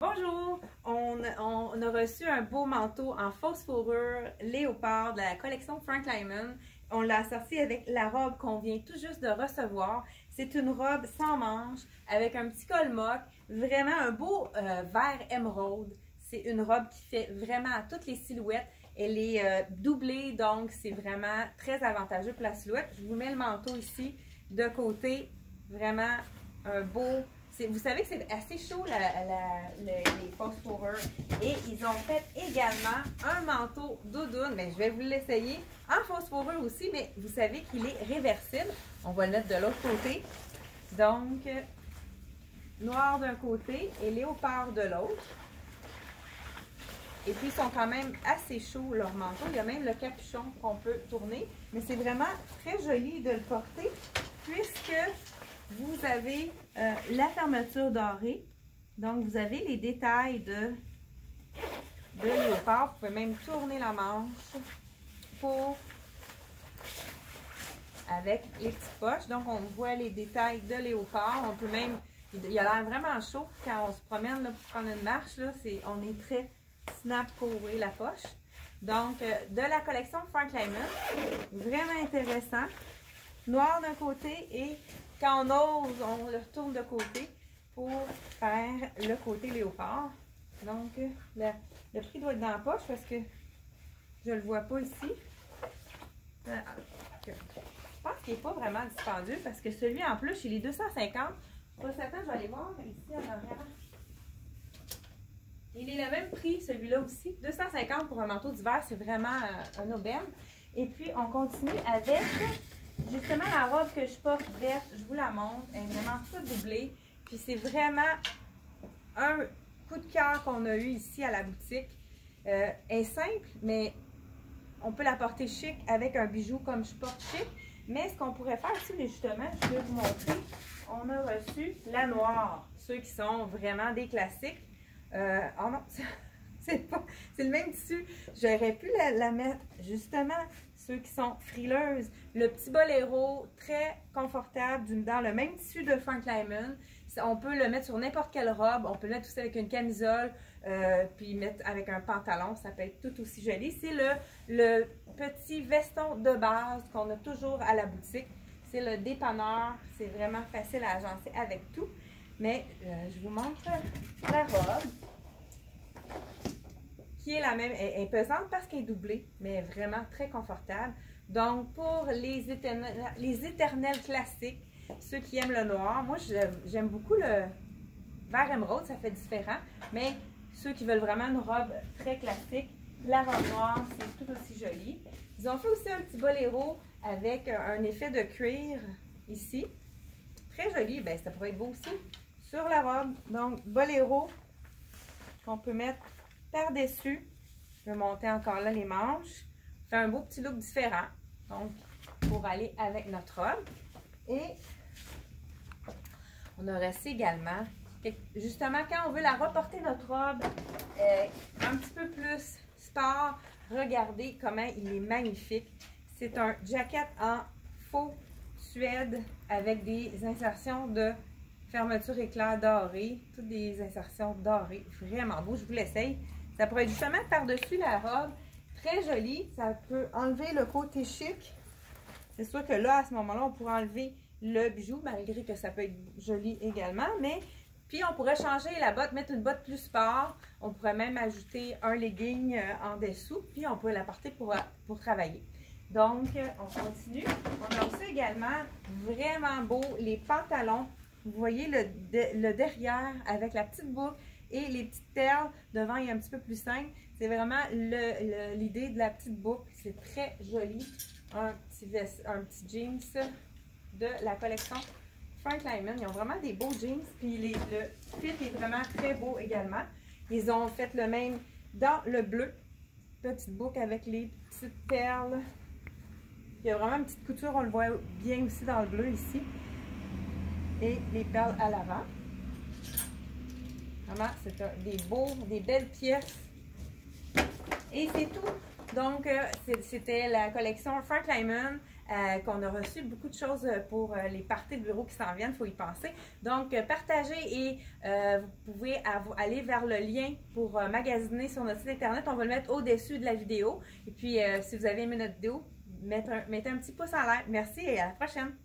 Bonjour! On a reçu un beau manteau en fausse fourrure léopard de la collection Frank Lyman. On l'a assorti avec la robe qu'on vient tout juste de recevoir. C'est une robe sans manches avec un petit col mock, vraiment un beau vert émeraude. C'est une robe qui fait vraiment à toutes les silhouettes. Elle est doublée, donc c'est vraiment très avantageux pour la silhouette. Je vous mets le manteau ici de côté, vraiment un beau... Vous savez que c'est assez chaud les fausses fourrures. Et ils ont fait également un manteau doudoune. Mais je vais vous l'essayer en fausse fourrure aussi, mais vous savez qu'il est réversible. On va le mettre de l'autre côté. Donc, noir d'un côté et léopard de l'autre. Et puis, ils sont quand même assez chauds, leur manteau. Il y a même le capuchon qu'on peut tourner. Mais c'est vraiment très joli de le porter puisque vous avez la fermeture dorée. Donc, vous avez les détails de léopard. Vous pouvez même tourner la manche avec les petites poches. Donc, on voit les détails de léopard. On peut même... Il a l'air vraiment chaud quand on se promène là, pour prendre une marche. Là, on est très snap pour ouvrir la poche. Donc, de la collection Frank Lyman. Vraiment intéressant. Noir d'un côté et quand on ose, on le retourne de côté pour faire le côté léopard. Donc, le prix doit être dans la poche parce que je ne le vois pas ici. Je pense qu'il n'est pas vraiment dispendieux parce que celui en plus, il est 250. Pour certains, je vais aller voir ici en arrière. Il est le même prix, celui-là aussi. 250 pour un manteau d'hiver, c'est vraiment un aubaine. Et puis, on continue avec... Justement, la robe que je porte verte, je vous la montre, elle est vraiment toute doublée. Puis c'est vraiment un coup de cœur qu'on a eu ici à la boutique. Elle est simple, mais on peut la porter chic avec un bijou comme je porte chic. Mais ce qu'on pourrait faire aussi, justement, je vais vous montrer, on a reçu la noire. Ceux qui sont vraiment des classiques. Oh non, c'est le même tissu. J'aurais pu la mettre justement... Ceux qui sont frileuses, le petit boléro très confortable dans le même tissu de Frank Lyman. On peut le mettre sur n'importe quelle robe, on peut le mettre aussi avec une camisole, puis mettre avec un pantalon, ça peut être tout aussi joli. C'est le petit veston de base qu'on a toujours à la boutique. C'est le dépanneur, c'est vraiment facile à agencer avec tout. Mais je vous montre la robe. Qui est la même, elle est pesante parce qu'elle est doublée, mais vraiment très confortable. Donc, pour les éternels classiques, ceux qui aiment le noir, moi j'aime beaucoup le vert émeraude, ça fait différent, mais ceux qui veulent vraiment une robe très classique, la robe noire, c'est tout aussi joli. Ils ont fait aussi un petit boléro avec un effet de cuir ici, très joli, ben, ça pourrait être beau aussi sur la robe. Donc, boléro qu'on peut mettre par-dessus. Je vais monter encore là les manches. C'est un beau petit look différent. Donc, pour aller avec notre robe. Et on a reçu également, justement, quand on veut la reporter notre robe un petit peu plus sport, regardez comment il est magnifique. C'est un jacket en faux suède avec des insertions de fermeture éclair doré. Toutes des insertions dorées. Vraiment beau. Je vous l'essaye. Ça pourrait être justement par-dessus la robe. Très joli. Ça peut enlever le côté chic. C'est sûr que là, à ce moment-là, on pourrait enlever le bijou, malgré que ça peut être joli également. Mais puis, on pourrait changer la botte, mettre une botte plus sport. On pourrait même ajouter un legging en dessous. Puis, on pourrait la porter pour travailler. Donc, on continue. On a aussi également, vraiment beau, les pantalons. Vous voyez le derrière avec la petite boucle. Et les petites perles, devant, il est un petit peu plus simple. C'est vraiment l'idée de la petite boucle. C'est très joli. Un petit jeans de la collection Frank Lyman. Ils ont vraiment des beaux jeans. Puis le fit est vraiment très beau également. Ils ont fait le même dans le bleu. Petite boucle avec les petites perles. Il y a vraiment une petite couture. On le voit bien aussi dans le bleu ici. Et les perles à l'avant. Vraiment, c'est des belles pièces. Et c'est tout. Donc, c'était la collection Frank Lyman qu'on a reçu beaucoup de choses pour les parties de bureau qui s'en viennent, il faut y penser. Donc, partagez et vous pouvez aller vers le lien pour magasiner sur notre site internet. On va le mettre au-dessus de la vidéo. Et puis, si vous avez aimé notre vidéo, mettez un petit pouce en l'air. Merci et à la prochaine!